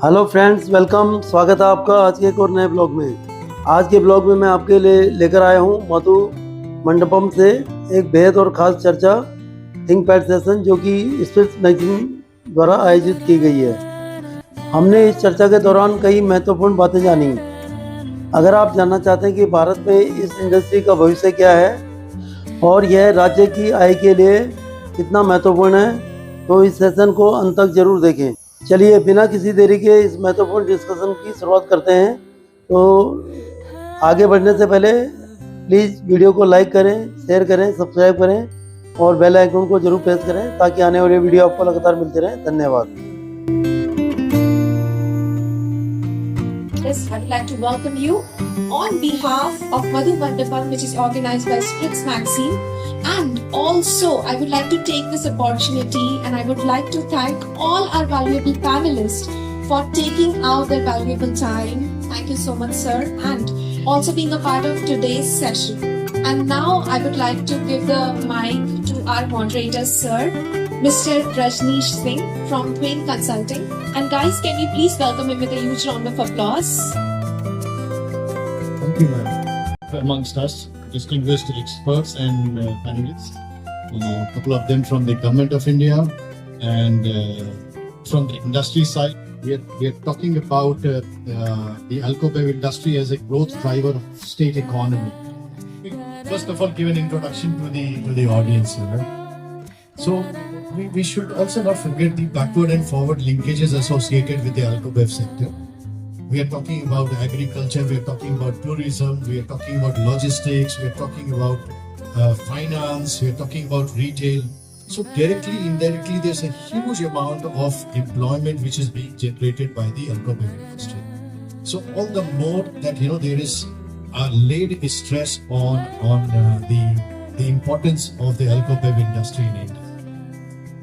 Hello friends, welcome. स्वागत है आपका आज के एक और नए ब्लॉग में। आज के ब्लॉग में मैं आपके लिए लेकर आया हूँ मधु मंडपम से एक बेहद और ख़ास चर्चा थिंक पैड सेशन, जो कि स्पेस मैगजीन द्वारा आयोजित की गई है। हमने इस चर्चा के दौरान कई महत्वपूर्ण बातें जानी। अगर आप जानना चाहते हैं कि भारत में इस इंडस्ट्री का भविष्य क्या है और यह राज्य की आय के लिए कितना महत्वपूर्ण है, तो इस सेशन को अंत तक जरूर देखें। चलिए बिना किसी देरी के इस महत्वपूर्ण डिस्कशन की शुरुआत करते हैं। तो आगे बढ़ने से पहले प्लीज़ वीडियो को लाइक करें, शेयर करें, सब्सक्राइब करें और बेल आइकन को जरूर प्रेस करें ताकि आने वाली वीडियो आपको लगातार मिलती रहे। धन्यवाद। Yes, I'd like to welcome you on behalf of Madhu Mandapam, which is organized by Splits Magazine. And also, I would like to take this opportunity and I would like to thank all our valuable panelists for taking out their valuable time. Thank you so much, sir, and also being a part of today's session. And now I would like to give the mic to our moderator, sir, Mr. Rajneesh Singh from Dhvaen Consulting. And guys, can you please welcome him with a huge round of applause? Thank you, ma'am. Amongst us, distinguished experts and panelists, a couple of them from the Government of India and from the industry side. We are talking about the Alcobev industry as a growth driver of state economy. First of all, give an introduction to the audience here. So we should also not forget the backward and forward linkages associated with the Alcobev sector. We are talking about agriculture, we are talking about tourism, we are talking about logistics, we are talking about finance, we are talking about retail. So directly, indirectly, there's a huge amount of employment which is being generated by the Alcobev industry. So all the more that there is laid stress on the importance of the Alcobev industry in India.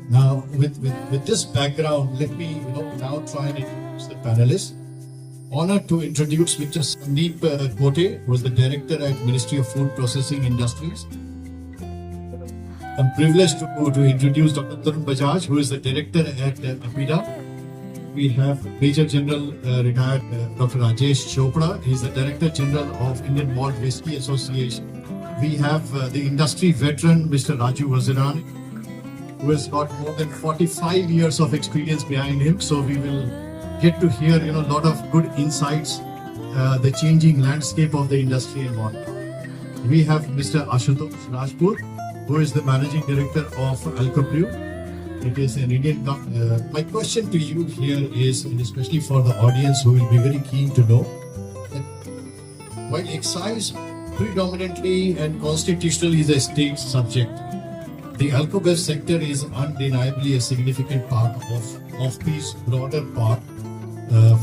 Now, with this background, let me now try and introduce the panelists. Honored to introduce Mr. Sandip Kote, who is the Director at Ministry of Food Processing Industries. I'm privileged to introduce Dr. Tarun Bajaj, who is the Director at APEDA. We have Major General retired Dr. Rajesh Chopra. He is the Director General of Indian Malt Whisky Association. We have the industry veteran, Mr. Raju Vaziraney, who has got more than 45 years of experience behind him. So we will get to hear a lot of good insights, the changing landscape of the industry and whatnot. We have Mr. Ashutosh Rajput, who is the Managing Director of Alcobrew. It is an Indian company. My question to you here is, and especially for the audience who will be very keen to know, that while excise predominantly and constitutionally is a state subject, the Alcobev sector is undeniably a significant part of this broader part,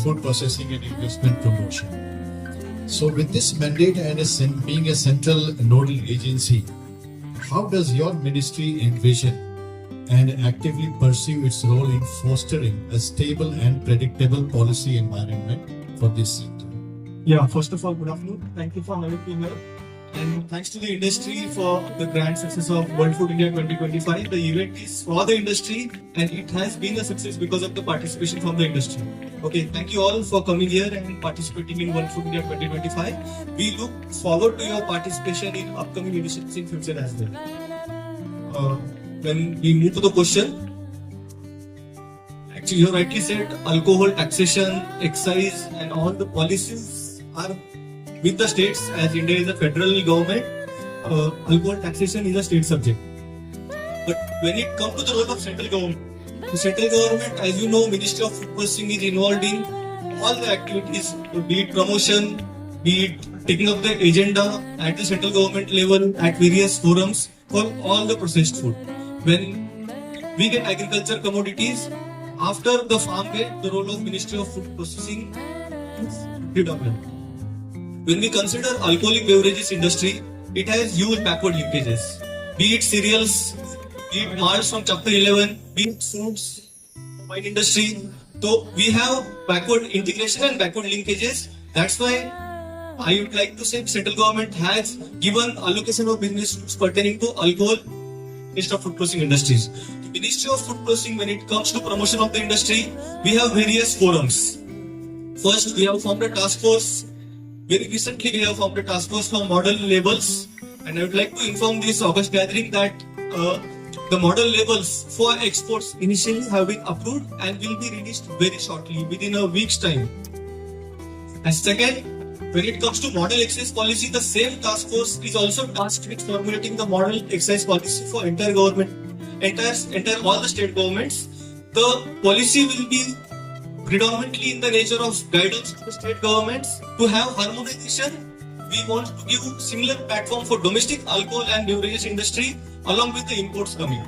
food processing and investment promotion. So with this mandate and being a central nodal agency, how does your ministry envision and actively pursue its role in fostering a stable and predictable policy environment for this sector? Yeah, first of all, good afternoon. Thank you for having me here. And thanks to the industry for the grand success of World Food India 2025. The event is for the industry and it has been a success because of the participation from the industry. Okay, thank you all for coming here and participating in World Food India 2025. We look forward to your participation in upcoming initiatives in future as well. When we move to the question, actually you rightly said alcohol taxation, excise and all the policies are with the states. As India is a federal government, alcohol taxation is a state subject. But when it comes to the role of central government, the central government, as you know, Ministry of Food Processing is involved in all the activities, be it promotion, be it taking up the agenda at the central government level at various forums for all the processed food. When we get agriculture commodities, after the farm gate, the role of Ministry of Food Processing is predominant. When we consider alcoholic beverages industry, it has huge backward linkages. Be it cereals, be it malts from Chapter 11, be it foods, wine industry. So we have backward integration and backward linkages. That's why I would like to say central government has given allocation of business pertaining to alcohol Ministry of Food Processing Industries. The Ministry of Food Processing, when it comes to promotion of the industry, we have various forums. First, we have formed a task force. Very recently, we have formed a task force for model labels, and I would like to inform this August gathering that the model labels for exports initially have been approved and will be released very shortly, within a week's time. And second, when it comes to model excise policy, the same task force is also tasked with formulating the model excise policy for entire government, entire all the state governments. The policy will be predominantly in the nature of guidance to the state governments to have harmonization. We want to give similar platform for domestic alcohol and beverages industry along with the imports coming.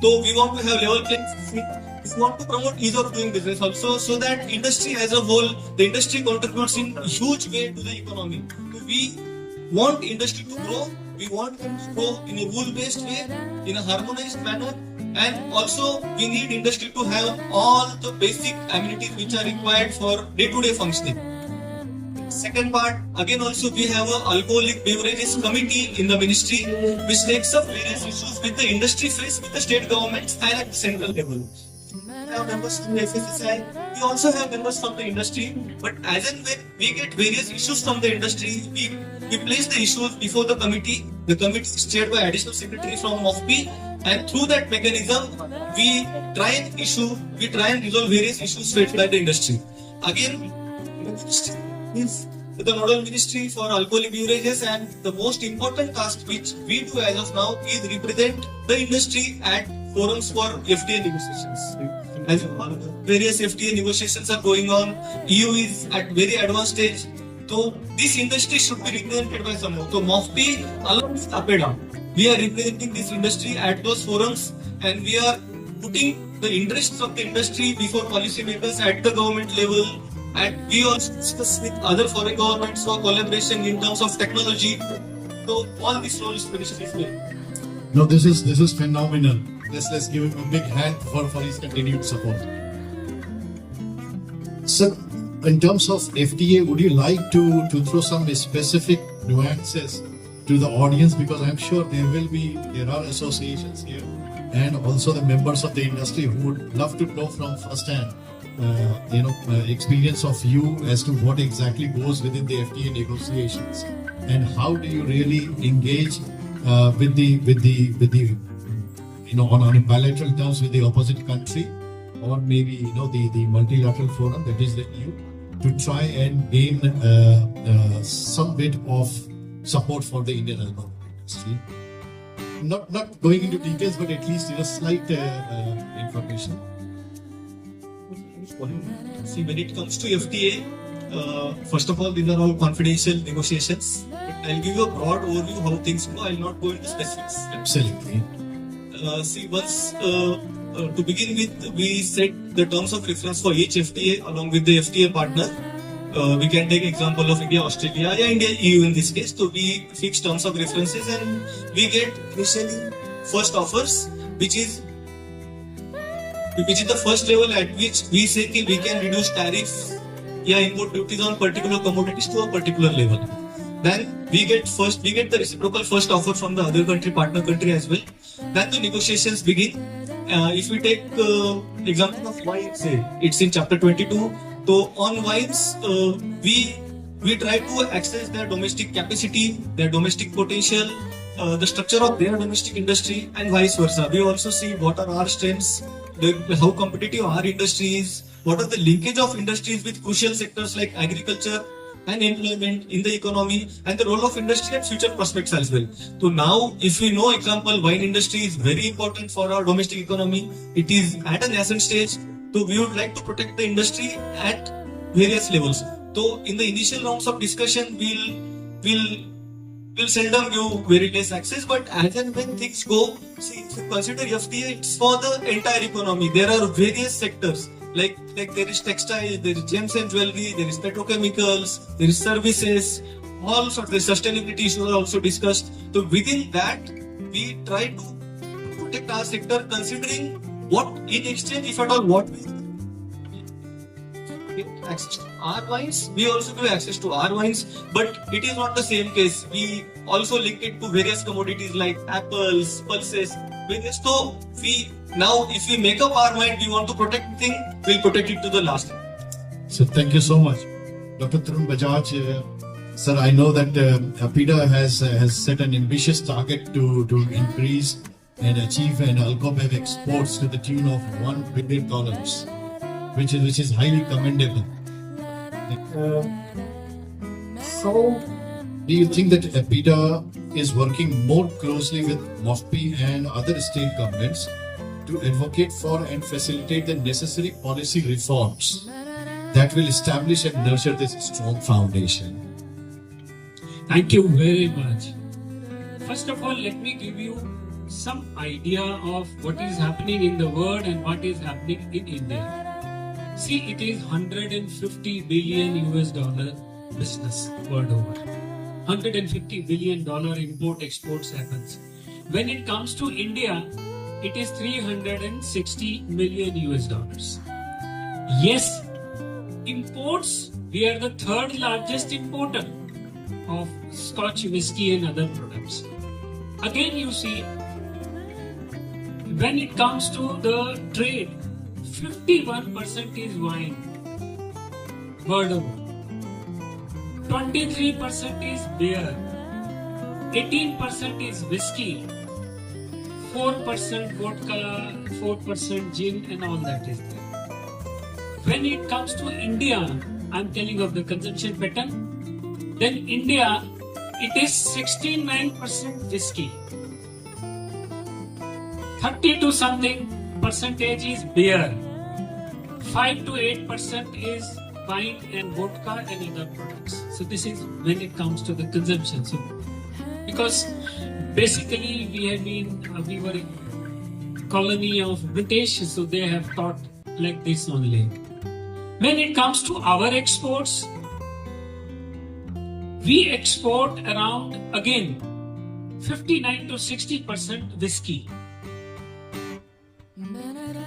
So we want to have level playing field. We want to promote ease of doing business also, so that industry as a whole, the industry contributes in a huge way to the economy. So we want industry to grow. We want them to grow in a rule-based way, in a harmonized manner, and also we need industry to have all the basic amenities which are required for day-to-day functioning. Second part, again also we have a alcoholic beverages committee in the ministry which takes up various issues with the industry face with the state governments and at the central level. We have members from the FSSI, we also have members from the industry, but as and when we get various issues from the industry, we place the issues before the committee. The committee is chaired by additional secretary from MoFPI, and through that mechanism, we try and resolve various issues faced by the industry. Again, the ministry is the nodal ministry for alcoholic beverages, and the most important task which we do as of now is represent the industry at forums for FTA negotiations. As various FTA negotiations are going on, EU is at very advanced stage. So this industry should be represented by someone. So MoFPI along with APEDA, we are representing this industry at those forums, and we are putting the interests of the industry before policymakers at the government level. And we also discuss with other foreign governments for collaboration in terms of technology. So all these roles ministry is playing. No, this is phenomenal. Let's give him a big hand for his continued support. Sir, in terms of FTA, would you like to throw some specific nuances to the audience, because I'm sure there are associations here and also the members of the industry who would love to know from first hand experience of you as to what exactly goes within the FTA negotiations, and how do you really engage with the on a bilateral terms with the opposite country, or maybe the multilateral forum, that is the EU, to try and gain some bit of support for the Indian alcohol industry. Not going into details, but at least slight information. See, when it comes to FTA, first of all, these are all confidential negotiations. But I'll give you a broad overview how things go. I'll not go into specifics. Absolutely. See, once to begin with, we set the terms of reference for each FTA along with the FTA partner. We can take example of India, Australia, India, EU in this case. So we fix terms of references, and we get initially first offers, which is the first level at which we say we can reduce tariffs, import duties on particular commodities to a particular level. Then we get the reciprocal first offer from the other country, partner country as well. Then the negotiations begin. If we take example of wine, say it's in chapter 22. So on wines, we try to access their domestic capacity, their domestic potential, the structure of their domestic industry, and vice versa. We also see what are our strengths, how competitive our industry is, what are the linkage of industries with crucial sectors like agriculture and employment in the economy, and the role of industry and future prospects as well. So now, if we know, example, wine industry is very important for our domestic economy. It is at a nascent stage. So we would like to protect the industry at various levels. So in the initial rounds of discussion, we'll seldom give very less access, but as and when things go, see, if you consider FTA, it's for the entire economy. There are various sectors, like there is textile, there is gems and jewelry, there is petrochemicals, there is services, all sorts of sustainability issues are also discussed. So within that, we try to protect our sector, considering what in exchange, if at all, what we get access to our wines, we also give access to our wines, but it is not the same case. We also link it to various commodities like apples, pulses, various. So if we make up our mind, we want to protect thing, we'll protect it to the last. So thank you so much, Dr. Tarun Bajaj. Sir, I know that APEDA has set an ambitious target to increase and achieve an Alcobev exports to the tune of $1 billion, which is highly commendable. So, do you think that APEDA is working more closely with MoFPI and other state governments to advocate for and facilitate the necessary policy reforms that will establish and nurture this strong foundation? Thank you very much. First of all, let me give you some idea of what is happening in the world and what is happening in India. See, it is $150 billion business world over. $150 billion import exports happens. When it comes to India, it is $360 million. Yes, imports, we are the third largest importer of Scotch whisky and other products. Again, you see, when it comes to the trade, 51% is wine, world over. 23% is beer, 18% is whiskey, 4% vodka, 4% gin, and all that is there. When it comes to India, I'm telling of the consumption pattern. Then India, it is 69% whiskey, 30 to something percentage is beer, 5 to 8% is wine and vodka and other products. So this is when it comes to the consumption. So because basically we were a colony of British, so they have thought like this only. When it comes to our exports, we export around, again, 59 to 60% whiskey,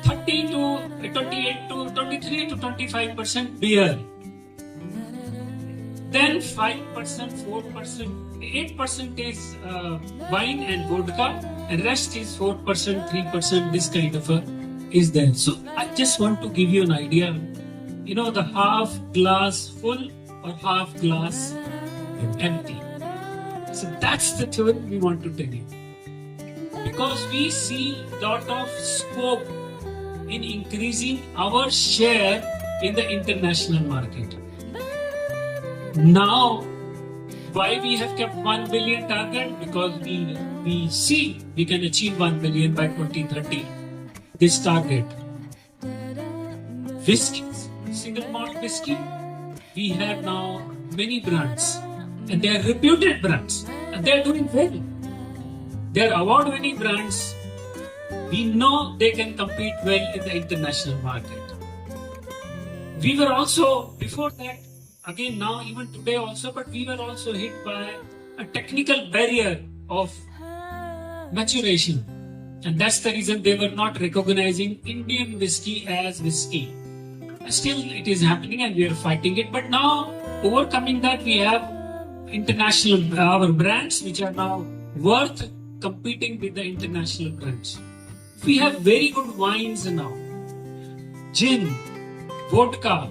30 to 28 to 23 to 25% beer, then 5%, 4%, 8% is wine and vodka, and rest is 4%, 3%, this kind of is there. So I just want to give you an idea, the half glass full or half glass empty. So that's the theory we want to tell you. Because we see lot of scope in increasing our share in the international market. Now, why we have kept 1 billion target? Because we see we can achieve 1 billion by 2030. This target. Whiskies, single malt whiskey, we have now many brands. And they are reputed brands. And they are doing well. They are award-winning brands. We know they can compete well in the international market. We were also, before that, again now even today also, but we were also hit by a technical barrier of maturation. And that's the reason they were not recognizing Indian whiskey as whiskey. Still it is happening and we are fighting it. But now, overcoming that, we have international, our brands which are now worth competing with the international brands. We have very good wines now. Gin, vodka,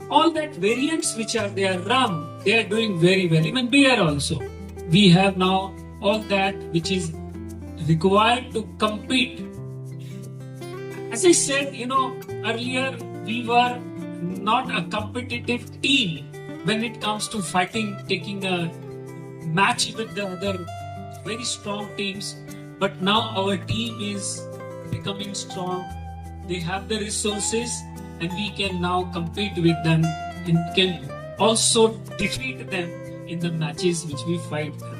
all that variants which are there, rum, they are doing very well. Even beer also. We have now all that which is required to compete. As I said, earlier we were not a competitive team when it comes to fighting, taking a match with the other very strong teams. But now our team is becoming strong. They have the resources and we can now compete with them and can also defeat them in the matches which we fight them.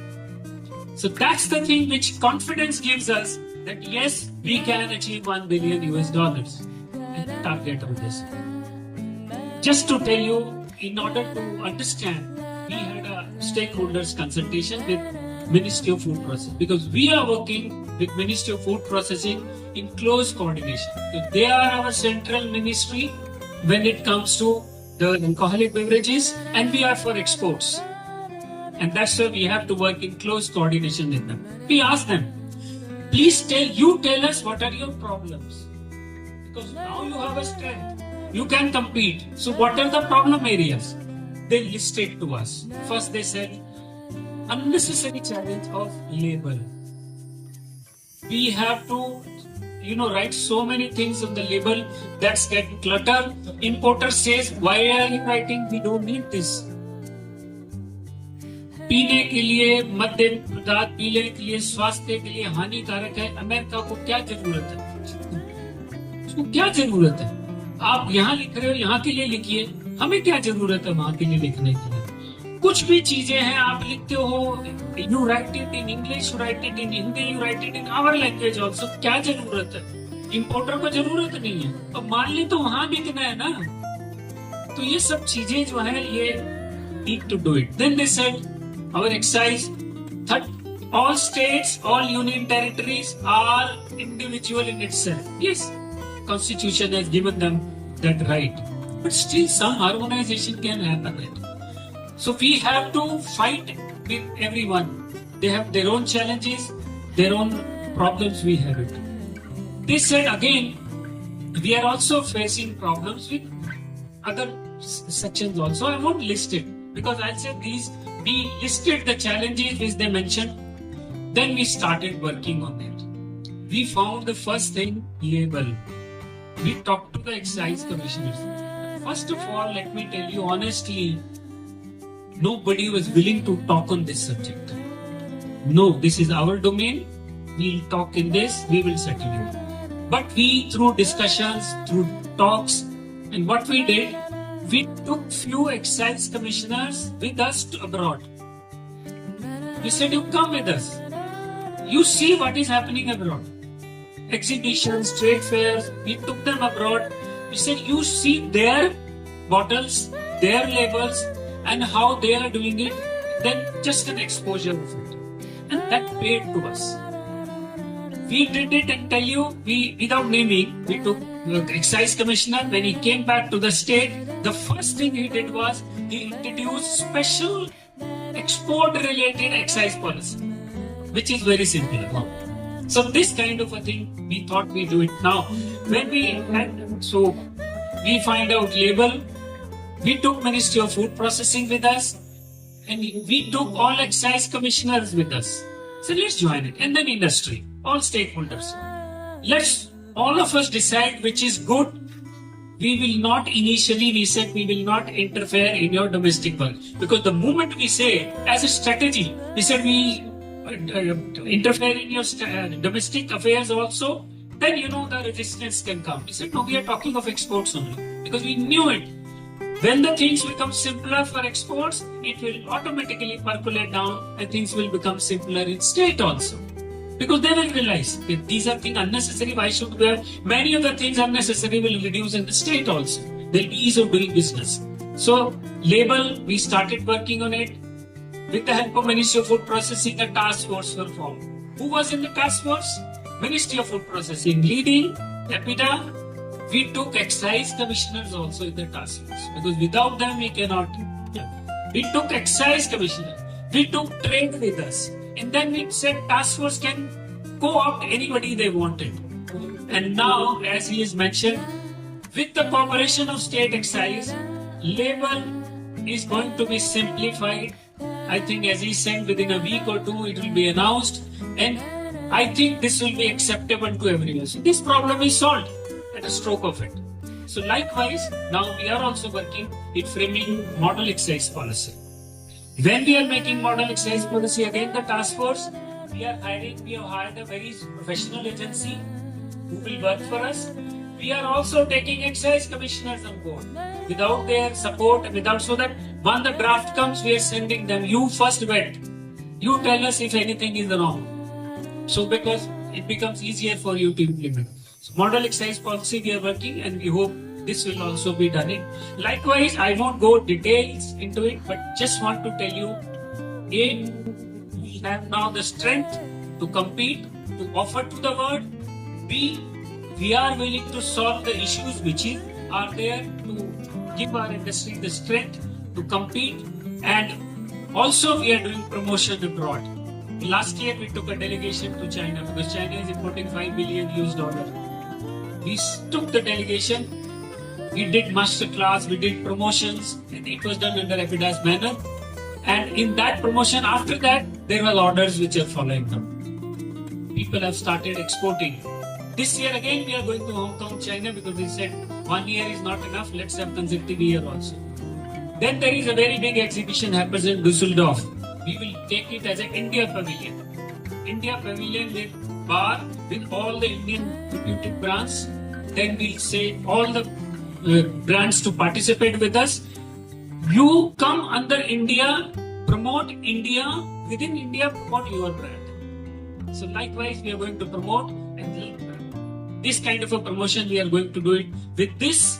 So that's the thing which confidence gives us that yes, we can achieve $1 billion and target on this. Just to tell you, in order to understand, we had a stakeholders consultation with Ministry of Food Processing because we are working with Ministry of Food Processing in close coordination. So they are our central ministry when it comes to the alcoholic beverages and we are for exports. And that's why we have to work in close coordination with them. We ask them, please tell us what are your problems. Because now you have a strength. You can compete. So what are the problem areas? They listed to us. First they said, unnecessary challenge of label. We have to, write so many things on the label that's get clutter. Importer says, why are you writing? We don't need this. पीने के लिए, मद्य पदार्थ पीने के लिए, स्वास्थ्य के लिए हानिकारक है। अमेरिका को क्या जरूरत है? उसको क्या जरूरत है? आप यहाँ लिख रहे हो, यहाँ के लिए लिखिए। हमें क्या जरूरत है वहां के लिए लिखने के लिए? कुछ भी चीजें हैं आप लिखते हो, you write it in English, you write it in Hindi, you write it in our language also. क्या जरूरत है? इम्पोर्टर को जरूरत नहीं है। अब मान ली तो वहां बिकना है ना। तो ये सब चीजें जो है ये need to do it. Then they said our excise, all states, all union territories are individual in itself. Yes, Constitution has given them that right, but still some harmonization can happen. So we have to fight with everyone. They have their own challenges, their own problems. We have it. They said again, we are also facing problems with other sections also. I won't list it because I'll say these. We listed the challenges which they mentioned. Then we started working on it. We found the first thing, label. We talked to the excise commissioners. First of all, let me tell you honestly, nobody was willing to talk on this subject. No, this is our domain. We'll talk in this, we will settle it. But we, through discussions, through talks, and what we did, we took few excise commissioners with us to abroad. We said, you come with us. You see what is happening abroad. Exhibitions, trade fairs, we took them abroad. We said, you see their bottles, their labels, and how they are doing it, then just an exposure of it. And that paid to us. We did it and tell you, without naming, we took the excise commissioner. When he came back to the state, the first thing he did was he introduced special export-related excise policy, which is very simple. So this kind of a thing, we thought we do it now. When we find out label, we took Ministry of Food Processing with us, and we took all excise commissioners with us. So let's join it. And then industry, all stakeholders. Let's all of us decide which is good. We said we will not interfere in your domestic work. Because the moment we say, as a strategy, we said we interfere in your domestic affairs also, then the resistance can come. We said, no, we are talking of exports only. Because we knew it. When the things become simpler for exports, it will automatically percolate down and things will become simpler in state also. Because they will realize that these are things unnecessary, why should we have many other things unnecessary will reduce in the state also. There will be ease of doing business. So, label, we started working on it. With the help of Ministry of Food Processing, a task force was formed. Who was in the task force? Ministry of Food Processing leading, APEDA. We took excise commissioners also in the task force. Because without them, we cannot. We took excise commissioners. We took trade with us. And then we said task force can co-opt anybody they wanted. And now, as he has mentioned, with the cooperation of state excise, label is going to be simplified. I think as he said, within a week or two, it will be announced. And I think this will be acceptable to everyone. So this problem is solved at a stroke of it. So likewise, now we are also working in framing model excise policy. When we are making model excise policy, again the task force, we have hired a very professional agency who will work for us. We are also taking excise commissioners on board. Without their support, so that when the draft comes, we are sending them, you first vet. You tell us if anything is wrong. So because it becomes easier for you to implement. So model excise policy we are working, and we hope this will also be done. Likewise, I won't go details into it, but just want to tell you, A, we have now the strength to compete, to offer to the world. B, we are willing to solve the issues which are there to give our industry the strength to compete, and also we are doing promotion abroad. Last year we took a delegation to China because China is importing $5 billion. We took the delegation. We did master class, we did promotions, and it was done under APEDA's banner. And in that promotion, after that, there were orders which are following them. People have started exporting. This year again, we are going to Hong Kong, China, because we said 1 year is not enough, let's have consecutive year also. Then there is a very big exhibition happens in Düsseldorf. We will take it as an India Pavilion. India Pavilion with bar, with all the Indian reputed brands. Then we'll say all the brands to participate with us. You come under India, promote India, within India promote your brand. So likewise we are going to promote and this kind of a promotion we are going to do it with this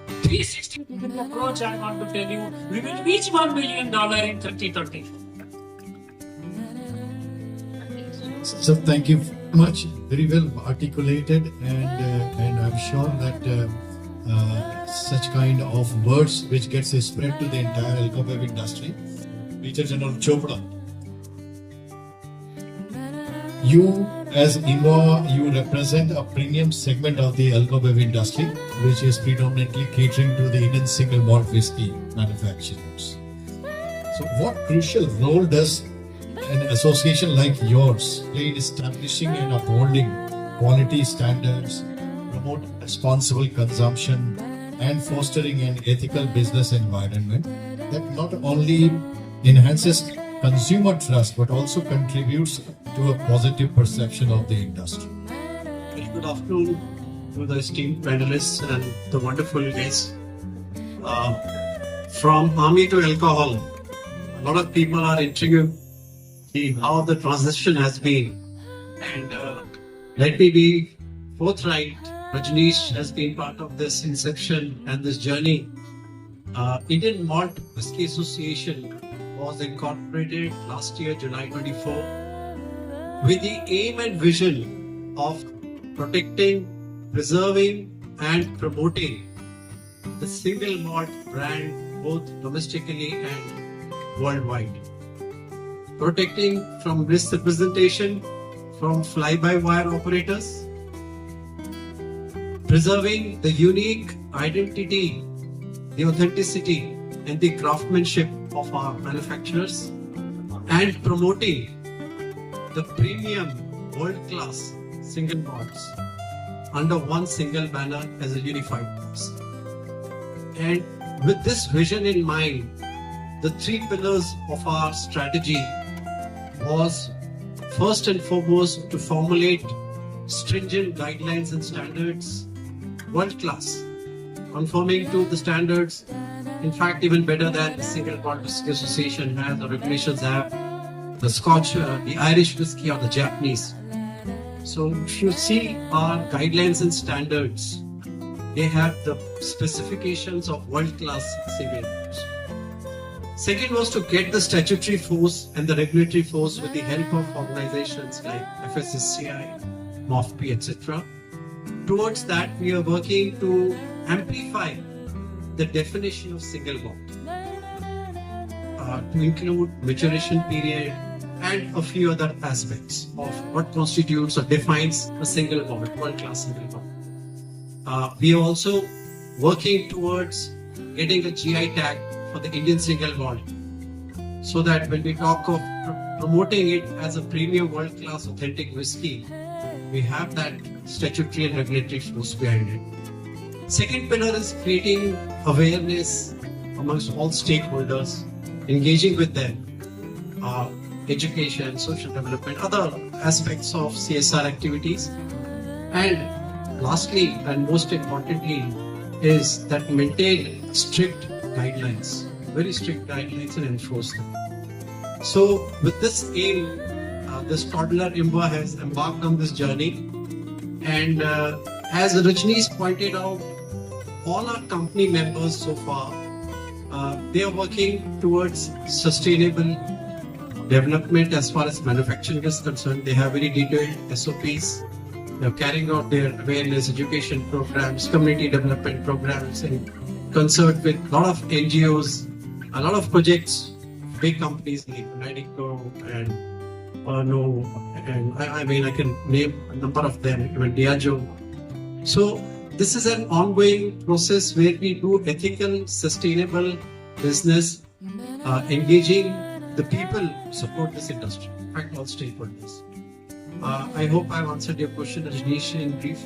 360 approach. I want to tell you, we will reach $1 million in 2030. So thank you very much, very well articulated, and I'm sure that such kind of words which gets spread to the entire Alcobev industry. Major General Chopra, you as IMWA, you represent a premium segment of the Alcobev industry, which is predominantly catering to the Indian single malt whiskey manufacturers. So what crucial role does an association like yours play in establishing and upholding quality standards, promote responsible consumption, and fostering an ethical business environment that not only enhances consumer trust but also contributes to a positive perception of the industry? Very good afternoon to the esteemed panelists and the wonderful guests. From army to alcohol, a lot of people are intrigued how the transition has been. And let me be forthright, Rajneesh has been part of this inception and this journey. Indian Malt Whisky Association was incorporated last year, July 24, with the aim and vision of protecting, preserving and promoting the single malt brand both domestically and worldwide. Protecting from misrepresentation from fly-by-wire operators, preserving the unique identity, the authenticity and the craftsmanship of our manufacturers, and promoting the premium world-class single malts under one single banner as a unified force. And with this vision in mind, the three pillars of our strategy was first and foremost to formulate stringent guidelines and standards, world-class, conforming to the standards, in fact even better than the Single Malt Whisky Association has or regulations have, the Scotch, the Irish whiskey or the Japanese. So if you see our guidelines and standards, they have the specifications of world-class single malts. Second was to get the statutory force and the regulatory force with the help of organizations like FSSCI, MoFPI, etc. Towards that, we are working to amplify the definition of single malt to include maturation period and a few other aspects of what constitutes or defines a single malt, world-class single malt. We are also working towards getting a GI tag for the Indian single malt, so that when we talk of promoting it as a premium world-class authentic whiskey, we have that statutory and regulatory force behind it. Second pillar is creating awareness amongst all stakeholders, engaging with them, education, social development, other aspects of CSR activities. And lastly and most importantly is that maintain strict guidelines, very strict guidelines, and enforce them. So with this aim, this toddler IMWA has embarked on this journey, and as Rajneesh pointed out, all our company members so far, they are working towards sustainable development as far as manufacturing is concerned. They have very detailed SOPs. They are carrying out their awareness, education programs, community development programs in concert with a lot of NGOs, a lot of projects, big companies like Medico and Pano, and I mean I can name a number of them, even Diageo. So this is an ongoing process where we do ethical, sustainable business, engaging the people who support this industry, in fact, all stakeholders. I hope I've answered your question, Rajneesh, in brief.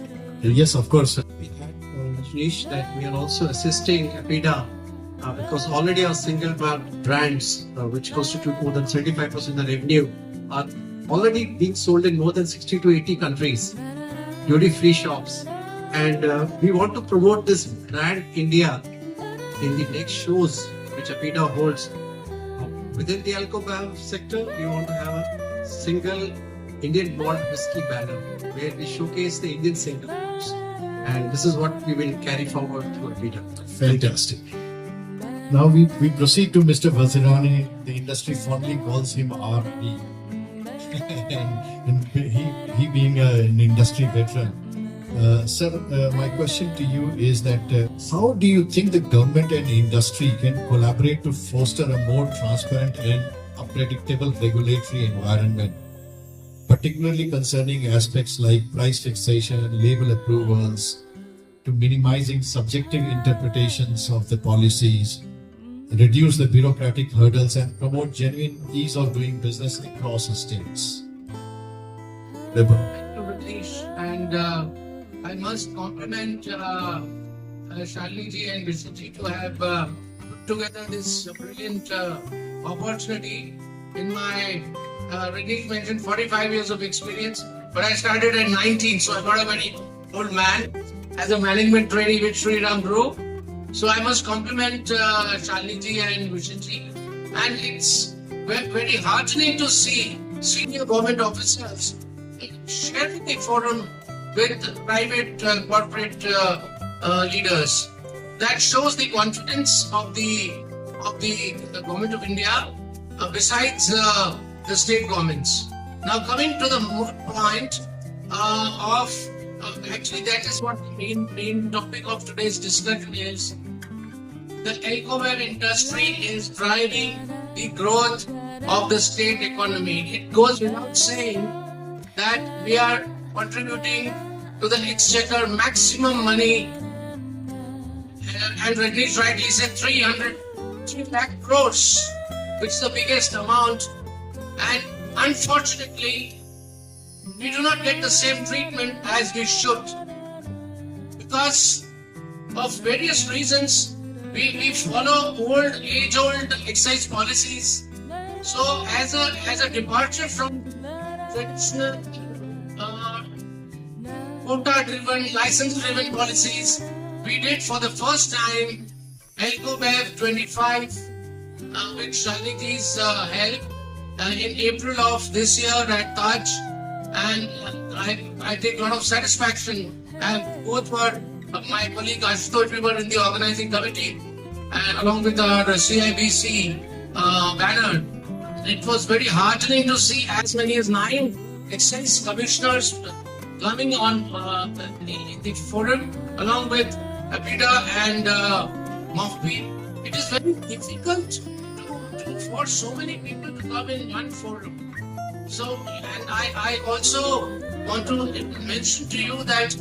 Yes, of course. Rajneesh, that we are also assisting APEDA because already our single brands, which constitute more than 35% of the revenue, are already being sold in more than 60 to 80 countries, duty-free shops. And we want to promote this brand India in the next shows which APEDA holds. Within the Alcobev sector, we want to have a single Indian malt whiskey banner where we showcase the Indian single malts. And this is what we will carry forward to APEDA. Fantastic. Now we proceed to Mr. Vaziraney. The industry fondly calls him RB. and he being an industry veteran. Sir, my question to you is that how do you think the government and industry can collaborate to foster a more transparent and unpredictable regulatory environment, particularly concerning aspects like price fixation, label approvals, to minimizing subjective interpretations of the policies, reduce the bureaucratic hurdles and promote genuine ease of doing business across the states? Rajneesh, and I must compliment Shalini ji and Vishnu ji to have put together this brilliant opportunity. In my Rajneesh mentioned 45 years of experience, but I started at 19, so I'm not a very old man as a management trainee with Sri Ram Group. So I must compliment Shalini ji and Vishnu ji, and it's very heartening to see senior government officers sharing the forum with private corporate leaders. That shows the confidence of the government of India besides the state governments. Now coming to the point of actually that is what the main topic of today's discussion is. The Alcobev industry is driving the growth of the state economy. It goes without saying that we are contributing to the exchequer maximum money, and Rajneesh rightly said 3 lakh crores, which is the biggest amount, and unfortunately we do not get the same treatment as we should because of various reasons. We follow age-old excise policies. So as a departure from traditional quota-driven, license-driven policies, we did for the first time Alcobev 25 with Shalini's help in April of this year at Taj, and I take a lot of satisfaction. And both were my colleague Ashutosh, we were in the organizing committee, and along with our CIBC banner. It was very heartening to see as many as 9 excise commissioners coming on the forum along with APEDA and MoFPI. It is very difficult for so many people to come in one forum. So, and I also want to mention to you that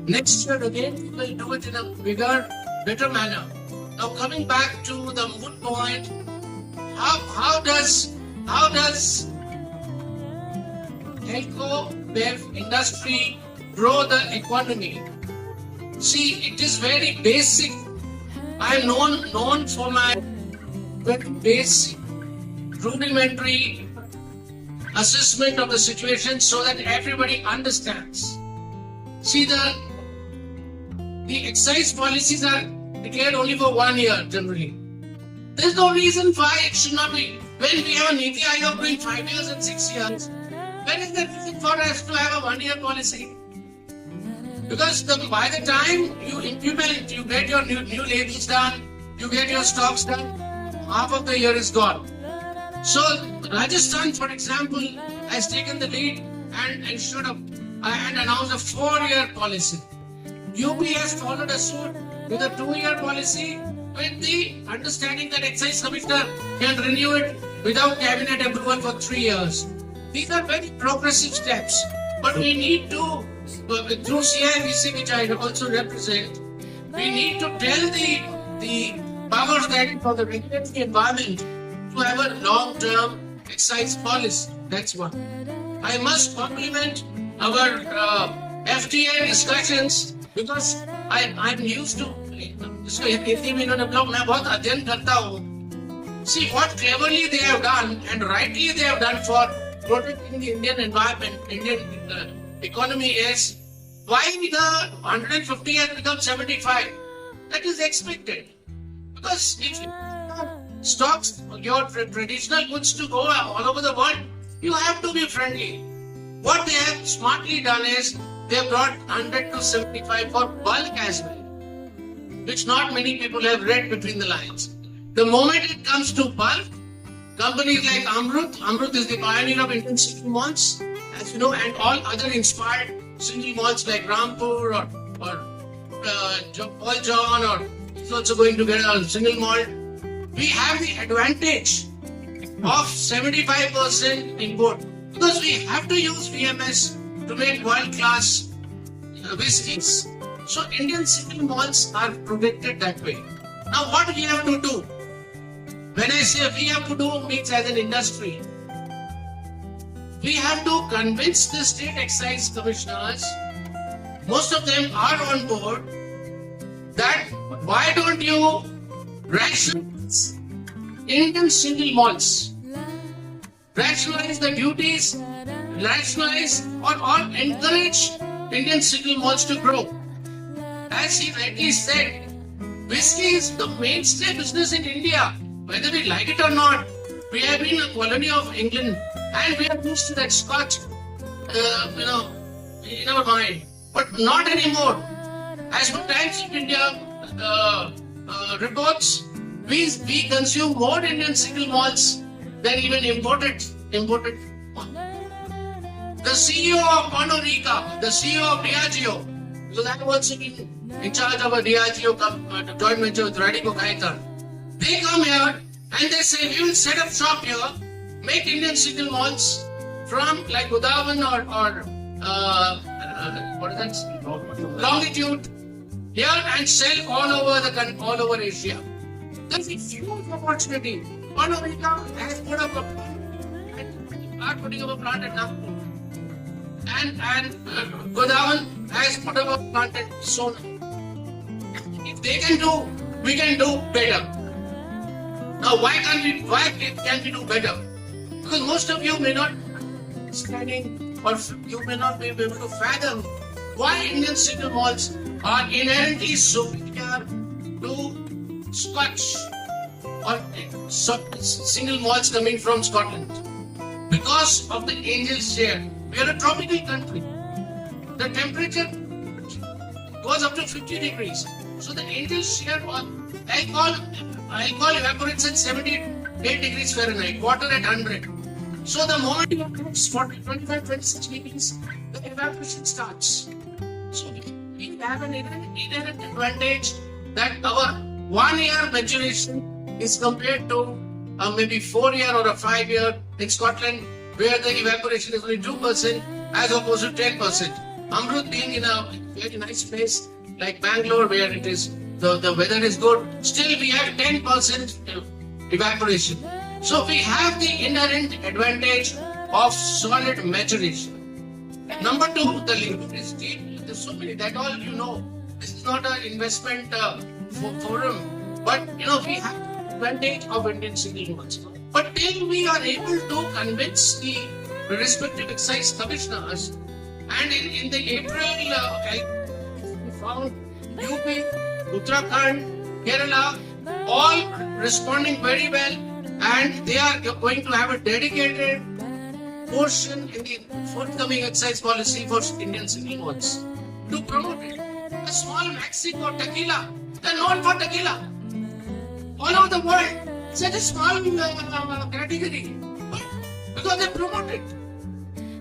next year again we will do it in a bigger, better manner. Now coming back to the moot point, how does Alcobev industry grow the economy? See, it is very basic. I am known for my very basic, rudimentary assessment of the situation so that everybody understands. See, the excise policies are declared only for 1 year generally. There is no reason why it should not be. When we have a Niti Aayog doing 5 years and 6 years, when is the reason for us to have a 1 year policy? Because by the time you implement, you get your new labels done, you get your stocks done, half of the year is gone. So Rajasthan, for example, has taken the lead and ensured and announced a 4-year policy. UP has followed a suit with a 2-year policy with the understanding that excise commissioner can renew it without cabinet approval for 3 years. These are very progressive steps, but we need to through CIBC, which I also represent, we need to tell the powers that for the regulatory environment to have a long-term excise policy. That's one. I must compliment our FTA discussions because I'm used to. इसको हिंदी में इन्होंने blog मैं बहुत अध्ययन करता हूँ. See what cleverly they have done and rightly they have done for protecting the Indian environment, Indian economy is why the 150 has become 75. That is expected because if you stocks your traditional goods to go all over the world, you have to be friendly. What they have smartly done is they have brought 100 to 75 for bulk as well, which not many people have read between the lines. The moment it comes to bulk, companies like Amrut is the pioneer of Indian single malts, as you know, and all other inspired single malts like Rampur or Paul John, or he's also going to get a single malt. We have the advantage of 75% import because we have to use VMS to make world-class whiskies. So Indian single malts are protected that way. Now what we have to do? When I say we have to do, means as an industry, we have to convince the state excise commissioners, most of them are on board, that why don't you rationalize Indian single malts, rationalize the duties, rationalize or encourage Indian single malts to grow. As he rightly said, whiskey is the mainstay business in India. Whether we like it or not, we have been a colony of England and we are used to that Scotch, in our mind. But not anymore. As per Times of India reports, we consume more Indian single malts than even imported. The CEO of Pernod Ricard, the CEO of Diageo, because I have also been in charge of a Diageo joint venture with Radico Gaitan. They come here and they say, we will set up shop here, make Indian single malts from like Dhvaen or what is that? Longitude here and sell all over Asia. That's a huge opportunity. Pernod Ricard has put up a plant, are putting up a plant at Nagpur. And Dhvaen has put up a plant at Sona. If they can do, we can do better. Now, why can we do better? Because most of you may not be understanding, or you may not be able to fathom why Indian single malts are inherently superior to Scotch or single malts coming from Scotland. Because of the angel share. We are a tropical country. The temperature goes up to 50 degrees. So the angel share on alcohol evaporates at 78 degrees Fahrenheit, water at 100. So the moment you approach 25, 26 degrees, the evaporation starts. So we have an inherent advantage that our 1 year maturation is compared to maybe 4 year or a 5 year in Scotland, where the evaporation is only 2% as opposed to 10%. Amrut being in a very nice place like Bangalore, where it is the weather is good, still we have 10% evaporation. So we have the inherent advantage of solid maturation. Number two, the liquid is deep. There's so many, that all you know. This is not an investment forum, but we have the advantage of Indian single malts. But till we are able to convince the respective excise commissioners, and in the April, we found UP, Uttarakhand, Kerala, all responding very well, and they are going to have a dedicated portion in the forthcoming excise policy for Indian single malts to promote it. A small maxi for tequila, they're known for tequila all over the world. Such a small category, but because they promote it,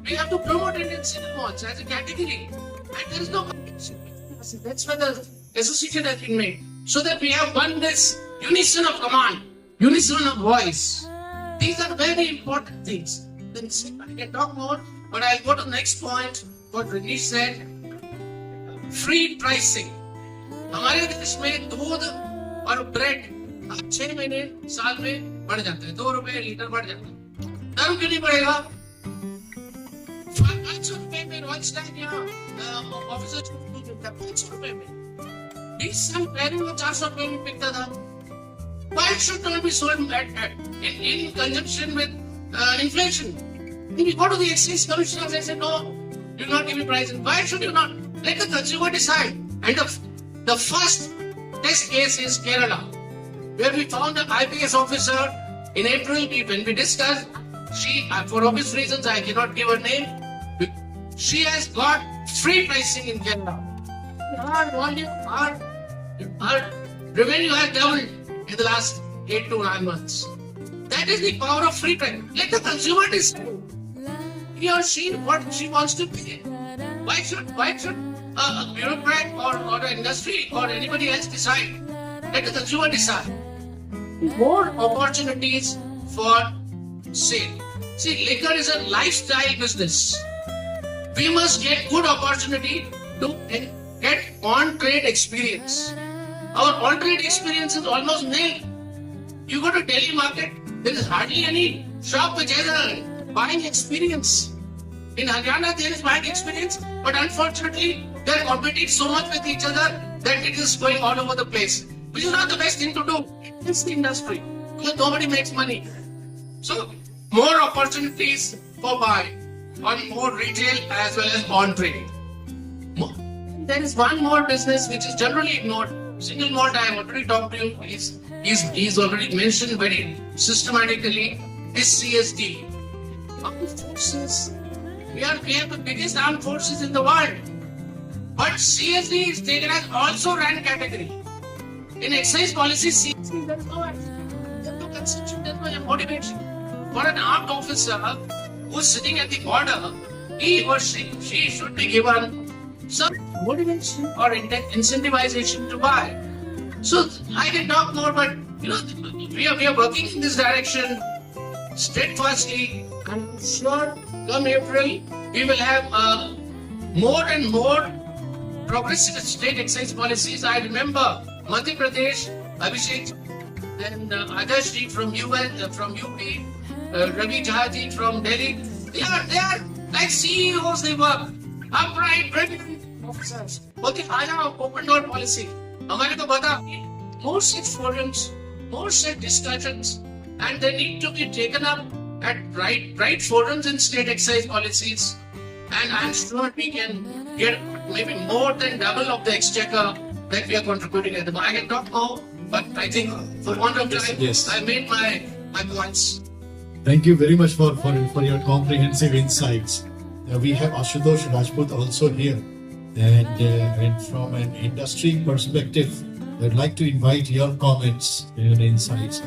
we have to promote Indian single malts as a category, and there is no competition. That's why the association has been made, so that we have this unison of command, unison of voice. These are very important things. Then I can talk more, but I'll go to the next point. what Rajneesh said, free pricing. हमारे देश में दूध और bread 6 महीने साल में बढ़ जाता है, 2 रुपए लीटर बढ़ जाता है। दाम क्यों नहीं बढ़ेगा? 500 रुपए में रोज टाइम यहाँ ऑफिसर 500 रुपए में 20 साल पहले वो 400 रुपए में बिकता था। Why should not be sold in conjunction with inflation? If you go to the excise commissioners and say no, you will not give me prices. Why should you not? Let the consumer decide. And the first test case is Kerala, where we found an IPS officer in April. When we discussed, she, for obvious reasons, I cannot give her name. She has got free pricing in Kerala. Our volume, our revenue has doubled in the last 8 to 9 months. That is the power of free trade. Let the consumer decide. He or she what she wants to pay. Why should a bureaucrat or an industry or anybody else decide? Let the consumer decide. More opportunities for sale. See, liquor is a lifestyle business. We must get good opportunity to get on-trade experience. Our on-trade experience is almost nil. You go to Delhi market, there is hardly any shop which has a buying experience. In Haryana, there is buying experience, but unfortunately, they are competing so much with each other that it is going all over the place, which is not the best thing to do. It's the industry, because nobody makes money. So, more opportunities for buy on more retail as well as on trade. There is one more business which is generally ignored. Single malt, I have already talked to you. He's already mentioned very systematically. Is CSD. Armed forces. We have the biggest armed forces in the world. But CSD is taken as also rank category. In excise policy, CSD there is no consumption, there is no motivation. For an armed officer who is sitting at the border, he or she should be given some motivation or incentivization to buy. So I can talk more, but we are working in this direction steadfastly. I'm sure come April we will have more and more progressive state excise policies. I remember Madhya Pradesh, Abhishek, and Adarsh ji from UP, Ravi Jahaji from Delhi. They are like CEOs. They work upright, brilliant officers. Okay, I have open door policy. हमारे को बता more such forums, more such discussions, and they need to be taken up at right forums in state excise policies. And I'm sure we can get maybe more than double of the exchequer that we are contributing at the moment. I can talk more, but I think for want of time, I made my points. Thank you very much for your comprehensive insights. We have Ashutosh Rajput also here, and from an industry perspective, I'd like to invite your comments and insights.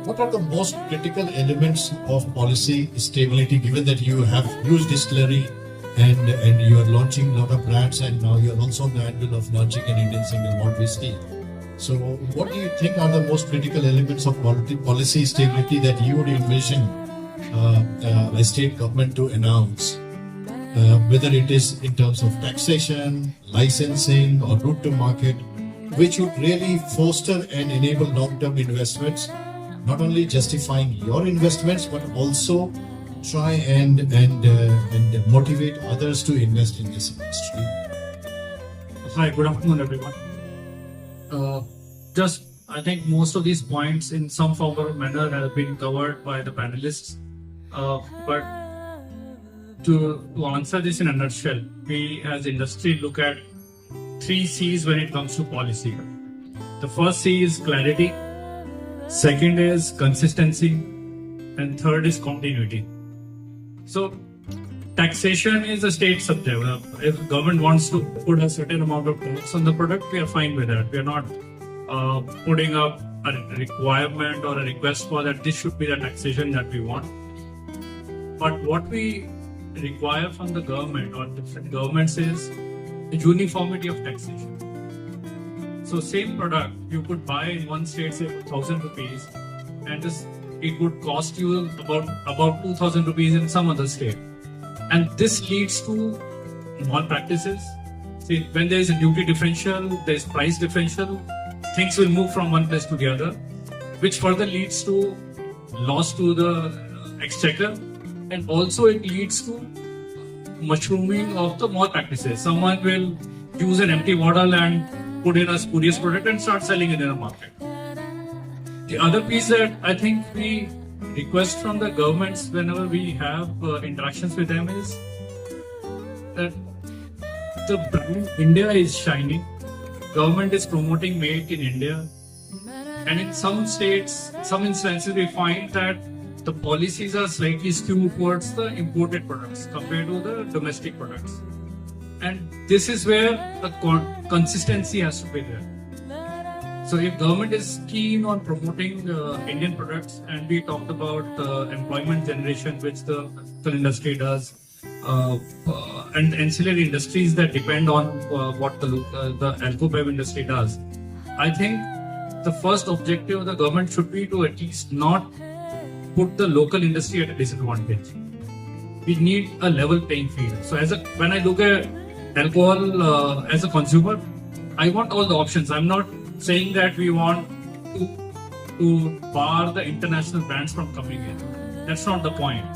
What are the most critical elements of policy stability, given that you have huge distillery and you are launching a lot of brands, and now you are also on the anvil of launching an Indian single malt whiskey? So what do you think are the most critical elements of policy stability that you would envision a state government to announce? Whether it is in terms of taxation, licensing or route to market, which would really foster and enable long-term investments, not only justifying your investments, but also try and motivate others to invest in this industry. Hi, good afternoon, everyone. I think most of these points in some form or manner have been covered by the panelists. But to answer this in a nutshell, we as industry look at 3 C's when it comes to policy. The first C is clarity, second is consistency, and third is continuity. So taxation is a state subject. If government wants to put a certain amount of tax on the product, we are fine with that. We are not putting up a requirement or a request for that this should be the taxation that we want. But what we require from the government or different governments is the uniformity of taxation. So same product you could buy in one state, say 1,000 rupees, and it would cost you about 2,000 rupees in some other state. And this leads to mall practices. See, when there is a duty differential, there is price differential, things will move from one place to the other, which further leads to loss to the exchequer, and also it leads to mushrooming of the mall practices. Someone will use an empty bottle and put in a spurious product and start selling it in a market. The other piece that I think we request from the governments whenever we have interactions with them is that the brand India is shining. Government is promoting Make in India. And in some states, some instances, we find that the policies are slightly skewed towards the imported products compared to the domestic products. And this is where the consistency has to be there. So if government is keen on promoting Indian products, and we talked about employment generation, which the industry does, and ancillary industries that depend on what the Alcobev industry does, I think the first objective of the government should be to at least not put the local industry at a disadvantage. We need a level playing field. So when I look at alcohol as a consumer, I want all the options. I'm not saying that we want to bar the international brands from coming in. That's not the point.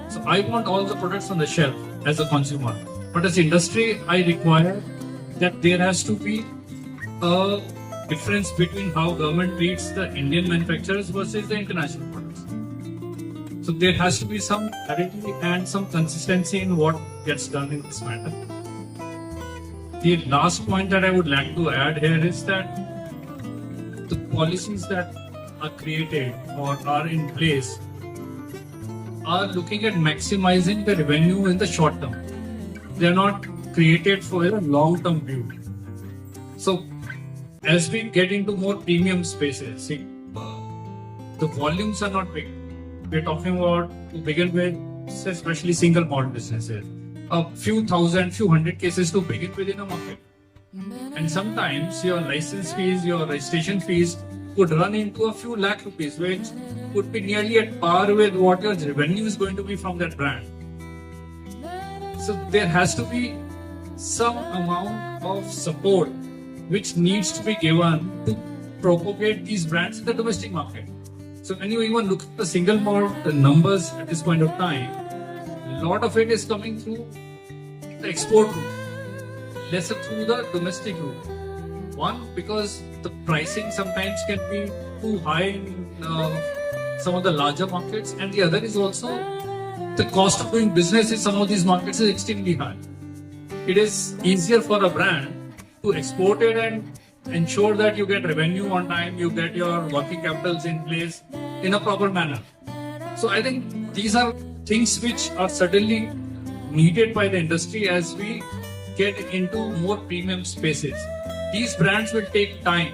So I want all the products on the shelf as a consumer. But as industry, I require that there has to be a difference between how government treats the Indian manufacturers versus the international products. So there has to be some clarity and some consistency in what gets done in this matter. The last point that I would like to add here is that the policies that are created or are in place are looking at maximizing the revenue in the short term. They are not created for a long-term view. So as we get into more premium spaces, see, the volumes are not big. We're talking about, to begin with, especially single malt businesses, a few thousand, few hundred cases to begin with in a market. And sometimes your license fees, your registration fees could run into a few lakh rupees, which could be nearly at par with what your revenue is going to be from that brand. So there has to be some amount of support which needs to be given to propagate these brands in the domestic market. So when you even look at the single malt numbers at this point of time, a lot of it is coming through the export route, lesser through the domestic route. One, because the pricing sometimes can be too high in some of the larger markets, and the other is also the cost of doing business in some of these markets is extremely high. It is easier for a brand to export it and ensure that you get revenue on time, you get your working capitals in place in a proper manner. So I think these are things which are certainly needed by the industry as we get into more premium spaces. These brands will take time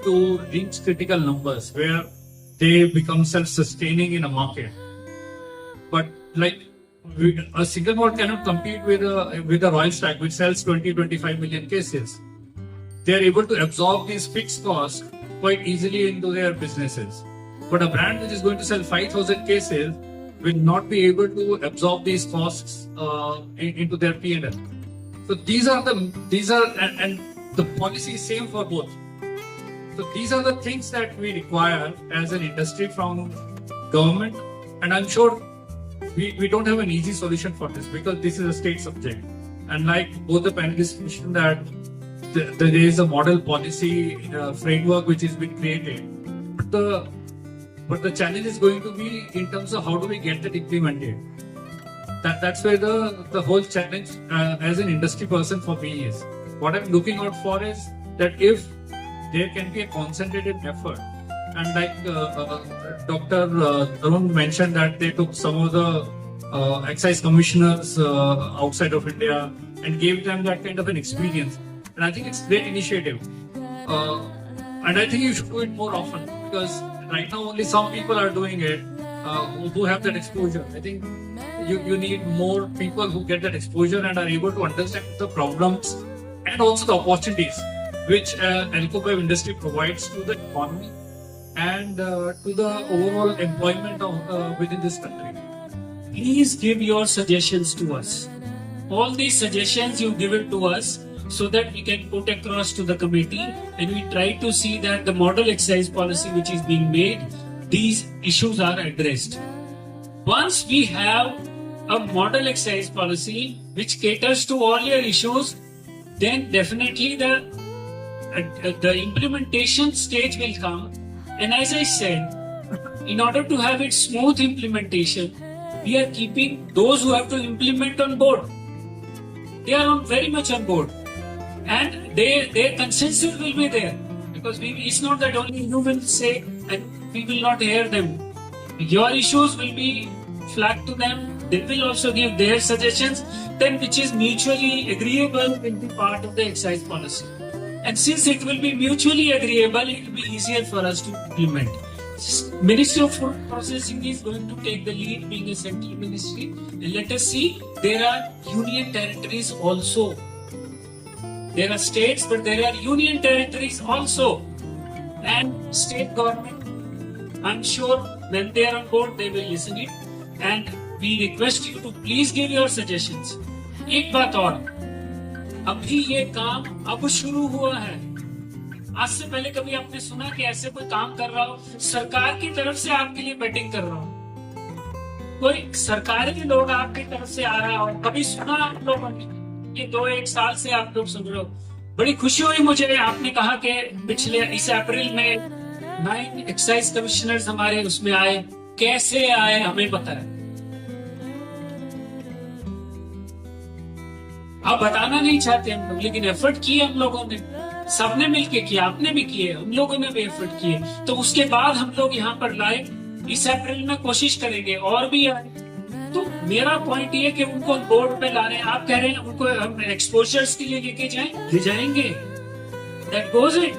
to reach critical numbers where they become self-sustaining in a market. But like a single malt cannot compete with a Royal Stag which sells 20-25 million cases. They are able to absorb these fixed costs quite easily into their businesses. But a brand which is going to sell 5,000 cases will not be able to absorb these costs into their P&L. So and the policy is same for both. So these are the things that we require as an industry from government, and I'm sure we don't have an easy solution for this because this is a state subject. And like both the panelists mentioned that there is a model policy framework which has been created. But the challenge is going to be in terms of how do we get that implemented. That's where the whole challenge as an industry person for me is. What I'm looking out for is that if there can be a concentrated effort, and like Dr. Tarun mentioned that they took some of the excise commissioners outside of India and gave them that kind of an experience. And I think it's a great initiative. And I think you should do it more often because right now only some people are doing it who have that exposure. I think you need more people who get that exposure and are able to understand the problems and also the opportunities which Alcobev industry provides to the economy and to the overall employment of, within this country. Please give your suggestions to us all these suggestions you give it to us so that we can put across to the committee, and we try to see that the model excise policy which is being made, these issues are addressed. Once we have a model excise policy which caters to all your issues, then definitely the implementation stage will come. And as I said, in order to have its smooth implementation, we are keeping those who have to implement on board. They are very much on board, and their consensus will be there, because it's not that only you will say and we will not hear them. Your issues will be flagged to them. They will also give their suggestions, then which is mutually agreeable will be part of the excise policy. And since it will be mutually agreeable, it will be easier for us to implement. Ministry of Food Processing is going to take the lead, being a central ministry. And let us see, there are union territories also. There are states, but there are union territories also. And state government, I'm sure when they are on board, they will listen it. And we request you to please give your suggestions. एक बात और, अभी ये काम अब शुरू हुआ है. आज से पहले कभी आपने सुना कि ऐसे कोई काम कर रहा हो, सरकार की तरफ से आपके लिए बैटिंग कर रहा हो, कोई सरकारी के लोग आपकी तरफ से आ रहा हो, कभी सुना आप लोगों ने? ये 2-1 साल से आप लोग सुन रहे हो. बड़ी खुशी हुई मुझे, आपने कहा कि पिछले इस अप्रैल में 9 एक्साइज कमिश्नर्स हमारे उसमें आए. कैसे आए हमें पता है, आप बताना नहीं चाहते हम लोग, लेकिन एफर्ट किए हम लोगों ने, सबने मिलके किया, आपने भी किए, हम लोगों ने भी एफर्ट किए. तो उसके बाद हम लोग यहाँ पर लाए. इस अप्रैल में कोशिश करेंगे और भी आए. तो मेरा पॉइंट ये कि उनको बोर्ड पे ला रहे हैं. आप कह रहे हैं उनको हम एक्सपोजर्स के लिए लेके ले जाएंगे. That goes it.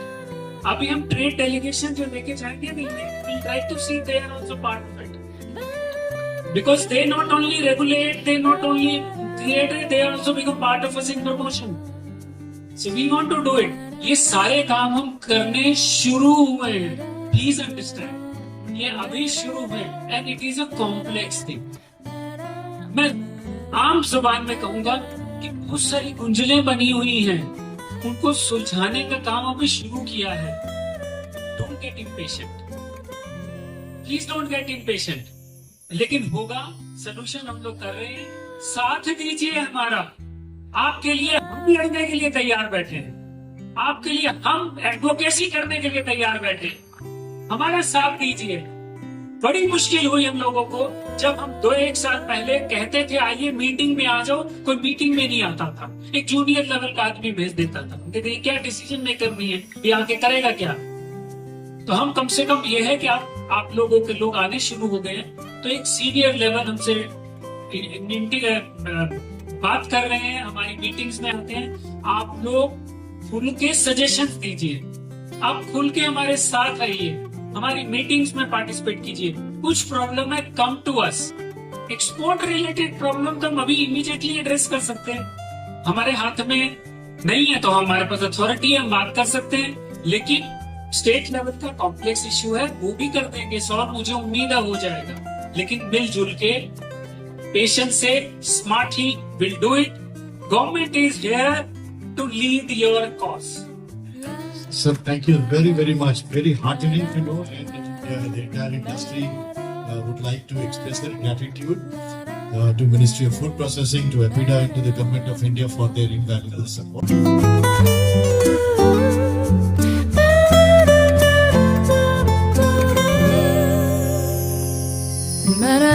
अभी हम ट्रेड डेलीगेशन जो लेके जाएंगे, we'll try to see they are also part of it, because they not only regulate, they not only create it, they also become part of us in promotion. So we want to do it. ये सारे काम हम करने शुरू हुए हैं. Please understand, ये अभी शुरू हुए, and it is a complex thing. मैं आम जुबान में कहूंगा कि बहुत सारी गुंजलें बनी हुई हैं, उनको सुलझाने का काम अभी शुरू किया है. Don't get impatient. Please don't get impatient. लेकिन होगा, सोल्यूशन हम लोग कर रहे हैं. साथ दीजिए हमारा. आपके लिए हम भी लड़ने के लिए तैयार बैठे हैं. आपके लिए हम एडवोकेसी करने के लिए तैयार बैठे हैं. हमारा साथ दीजिए. बड़ी मुश्किल हुई हम लोगों को जब हम 2-1 साल पहले कहते थे आइए मीटिंग में आ जाओ. कोई मीटिंग में नहीं आता था. एक जूनियर लेवल का आदमी भेज देता था. कहते क्या डिसीजन मेकर नहीं है, ये आके करेगा क्या. तो हम कम से कम ये है कि आप लोगों के लोग आने शुरू हो गए. तो एक सीनियर लेवल हमसे बात कर रहे हैं, हमारी मीटिंग्स में आते हैं. आप लोग खुल के सजेशंस दीजिए. आप खुल के हमारे साथ आइए, हमारी मीटिंग्स में पार्टिसिपेट कीजिए. कुछ प्रॉब्लम है, come to us. Export related problem तो हम अभी इमीडिएटली एड्रेस कर सकते हैं. हमारे हाथ में नहीं है तो हमारे पास अथॉरिटी है, हम बात कर सकते हैं. लेकिन स्टेट लेवल का कॉम्प्लेक्स इश्यू है, वो भी कर देंगे सॉल्व, मुझे उम्मीद है हो जाएगा. लेकिन मिलजुल के पेशेंस से smartly will do it. Government is here to lead your cause. Sir, thank you very much. Very heartening to know, and the entire industry would like to express their gratitude to Ministry of Food Processing, to APEDA, and to the Government of India for their invaluable support. Da da